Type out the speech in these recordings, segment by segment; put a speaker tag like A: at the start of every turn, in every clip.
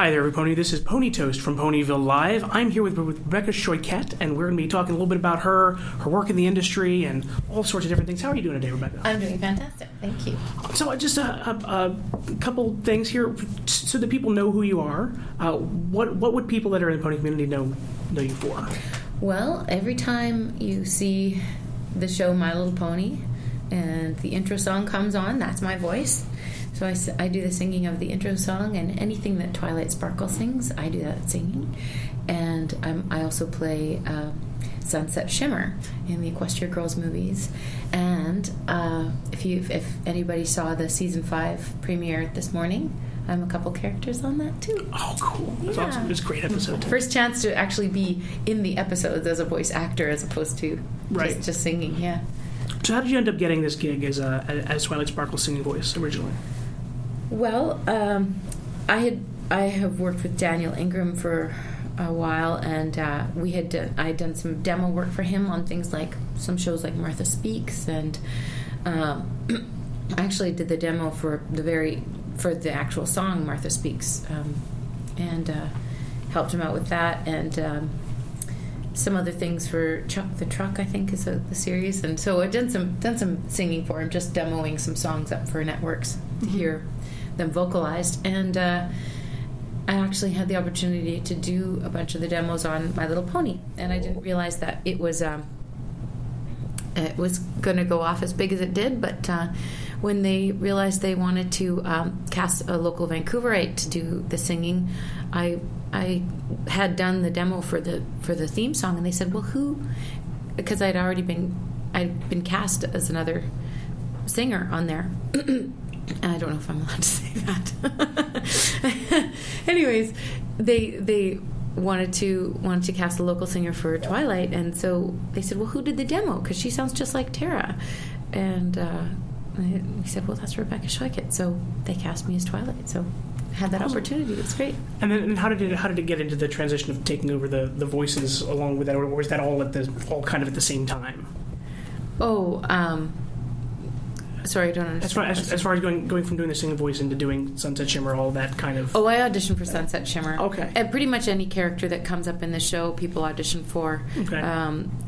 A: Hi there, everybody. This is PonyToast from Ponyville Live. I'm here with Rebecca Shoichet, and we're going to be talking a little bit about her work in the industry, and all sorts of different things. How are you doing today, Rebecca?
B: I'm doing fantastic. Thank you.
A: So just a couple things here so that people know who you are. What would people that are in the pony community know you for?
B: Well, every time you see the show My Little Pony and the intro song comes on, that's my voice. So I do the singing of the intro song, and anything that Twilight Sparkle sings, I do that singing. And I also play Sunset Shimmer in the Equestria Girls movies. And if anybody saw the season 5 premiere this morning, I'm a couple characters on that too.
A: Oh, cool! That's awesome. It's a great episode.
B: First chance to actually be in the episodes as a voice actor, as opposed to just singing. Yeah.
A: So how did you end up getting this gig as Twilight Sparkle's singing voice originally?
B: Well, I have worked with Daniel Ingram for a while, and I had done some demo work for him on things like some shows like Martha Speaks, and I actually did the demo for the actual song Martha Speaks, and helped him out with that, and some other things for Chuck the Truck, I think, is the series. And so I've done some singing for him, just demoing some songs up for networks to hear them vocalized. And I actually had the opportunity to do a bunch of the demos on My Little Pony, and I didn't realize that it was going to go off as big as it did. But when they realized they wanted to cast a local Vancouverite to do the singing, I had done the demo for the theme song, and they said, "Well, who?" Because I'd been cast as another singer on there. I don't know if I'm allowed to say that. Anyways, they wanted to cast a local singer for Twilight, and so they said, "Well, who did the demo? Because she sounds just like Tara." And we said, "Well, that's Rebecca Shoichet." So they cast me as Twilight. So I had that opportunity. It's great.
A: And then how did it get into the transition of taking over the voices along with that, or was that all kind of at the same time? Sorry, I don't understand. As far as going from doing the singing voice into doing Sunset Shimmer, all that kind of...
B: Oh, I auditioned for Sunset Shimmer.
A: Okay.
B: And pretty much any character that comes up in the show, people audition for.
A: Okay.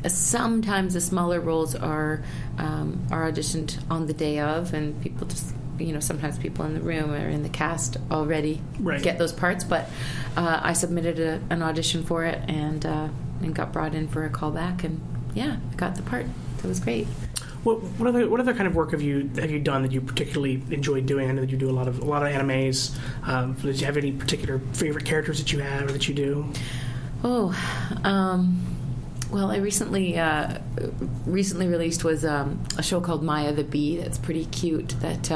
B: Sometimes the smaller roles are auditioned on the day of, and people just... sometimes people in the room or in the cast already get those parts. But I submitted an audition for it and got brought in for a callback, and I got the part. It was great.
A: What other kind of work have you done that you particularly enjoyed doing? I know that you do a lot of animes. Did you have any particular favorite characters that you have or that you do?
B: Well, I recently released was a show called Maya the Bee. That's pretty cute. That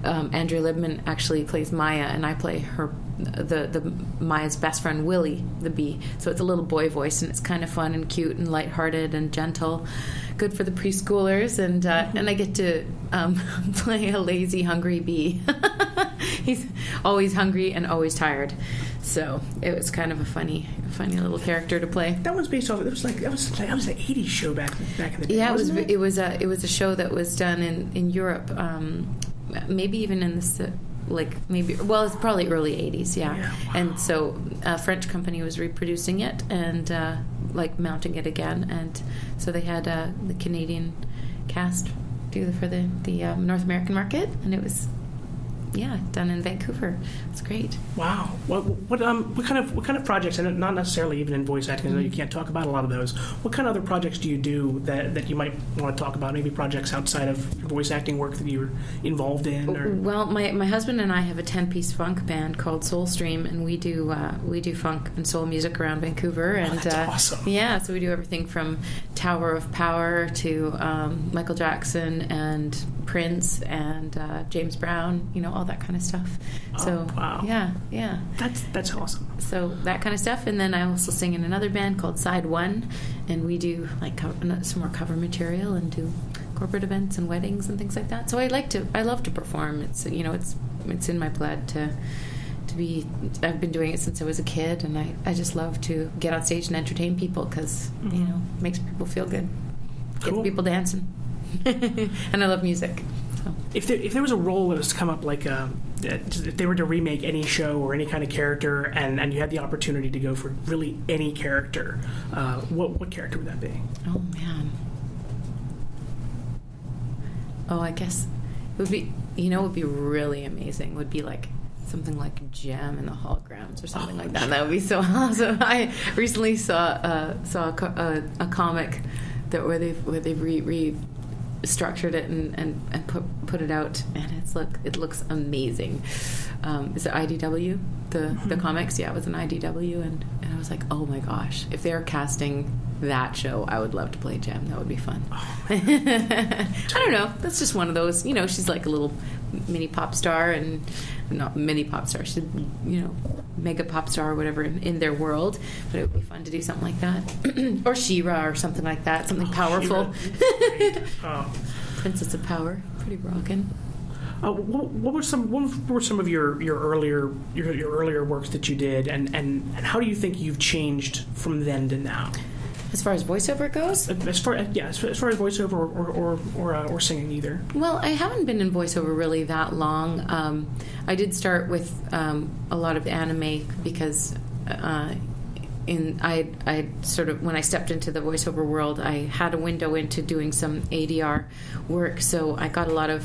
B: Andrea Libman actually plays Maya, and I play her, the Maya's best friend Willie the bee. So it's a little boy voice, and it's kind of fun and cute and lighthearted and gentle. Good for the preschoolers, and I get to play a lazy, hungry bee. He's always hungry and always tired. So it was kind of a funny little character to play.
A: That was based off. That was an '80s show back in the day.
B: Yeah, it was a show that was done in Europe, maybe even in the it's probably early '80s. Yeah. Wow. And so a French company was reproducing it and mounting it again, and so they had the Canadian cast do for the North American market, and it was. Yeah, done in Vancouver. It's great.
A: Wow. What kind of projects, and not necessarily even in voice acting, I know you can't talk about a lot of those. What kind of other projects do you do that you might want to talk about? Maybe projects outside of your voice acting work that you're involved in? Or?
B: Well, my husband and I have a 10-piece funk band called Soulstream, and we do funk and soul music around Vancouver. And
A: that's awesome.
B: Yeah, so we do everything from Tower of Power to Michael Jackson and Prince and James Brown, all that kind of stuff. So
A: wow.
B: Yeah.
A: That's awesome.
B: So that kind of stuff, and then I also sing in another band called Side One, and we do some more cover material and do corporate events and weddings and things like that. So I love to perform. It's it's in my blood to be. I've been doing it since I was a kid, and I just love to get on stage and entertain people because it makes people feel good, gets people dancing, and I love music. So
A: if there was a role that was to come up, like if they were to remake any show or any kind of character, and you had the opportunity to go for really any character, what character would that be?
B: Oh man. Oh, I guess it would be. It would be really amazing. Would be like something like Gem in the Holograms or something like that. That would be so awesome. I recently saw a comic where they've restructured it and put it out, and it looks amazing. Is it IDW the comics? Yeah, it was an IDW, and I was like, oh my gosh, if they're casting that show, I would love to play Gem. That would be fun. I don't know. That's just one of those. She's like a little mini pop star, and not mini pop star. She's mega pop star or whatever in their world. But it would be fun to do something like that, or She-Ra or something like that. Something powerful. Princess of Power. Pretty rockin'.
A: What were some of your earlier works that you did, and how do you think you've changed from then to now?
B: As far as voiceover goes?
A: As far as voiceover or singing either.
B: Well, I haven't been in voiceover really that long. I did start with a lot of anime because I sort of, when I stepped into the voiceover world, I had a window into doing some ADR work, so I got a lot of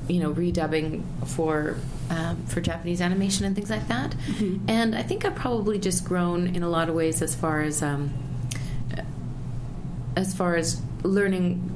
B: redubbing for Japanese animation and things like that. Mm-hmm. And I think I've probably just grown in a lot of ways as far as learning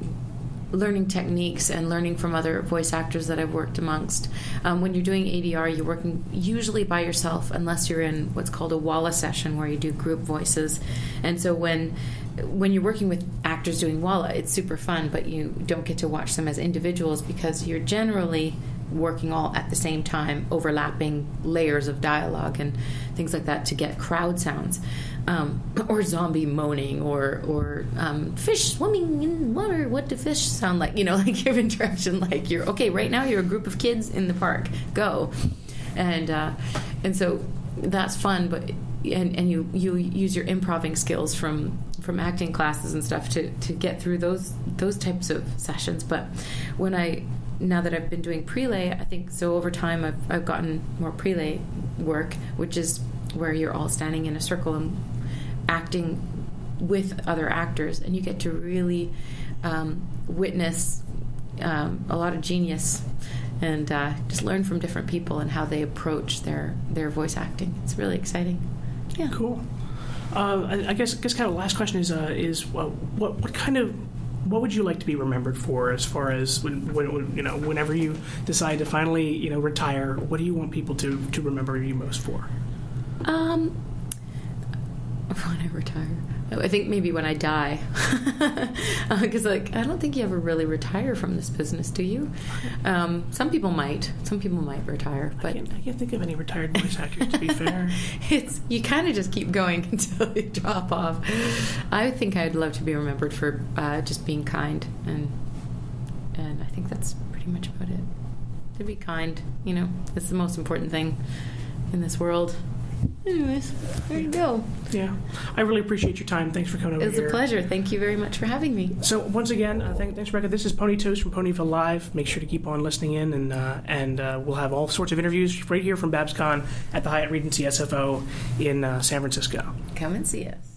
B: techniques and learning from other voice actors that I've worked amongst. When you're doing ADR, you're working usually by yourself, unless you're in what's called a walla session, where you do group voices. And so when you're working with actors doing walla, it's super fun, but you don't get to watch them as individuals because you're generally working all at the same time, overlapping layers of dialogue and things like that to get crowd sounds, or zombie moaning, or fish swimming in water. What do fish sound like? Like your interruption, like you're okay right now. You're a group of kids in the park. Go, and so that's fun. But and you use your improving skills from acting classes and stuff to get through those types of sessions. But now that I've been doing prelay, I think so over time I've gotten more prelay work, which is where you're all standing in a circle and acting with other actors, and you get to really witness a lot of genius and just learn from different people and how they approach their voice acting. It's really exciting. Yeah.
A: Cool. I guess kind of last question is what would you like to be remembered for, as far as whenever you decide to finally retire? What do you want people to remember you most for?
B: When I retire, I think maybe when I die, because I don't think you ever really retire from this business, do you? Some people might retire, but
A: I can't think of any retired voice actors, to be fair.
B: You kind of just keep going until you drop off. I think I'd love to be remembered for just being kind, and I think that's pretty much about it. To be kind, it's the most important thing in this world. Anyways, there you go.
A: Yeah. I really appreciate your time. Thanks for coming over here.
B: It was a pleasure. Thank you very much for having me.
A: So, once again, thanks, Rebecca. This is PonyToast from Ponyville Live. Make sure to keep on listening in, and we'll have all sorts of interviews right here from BABSCon at the Hyatt Regency SFO in San Francisco.
B: Come and see us.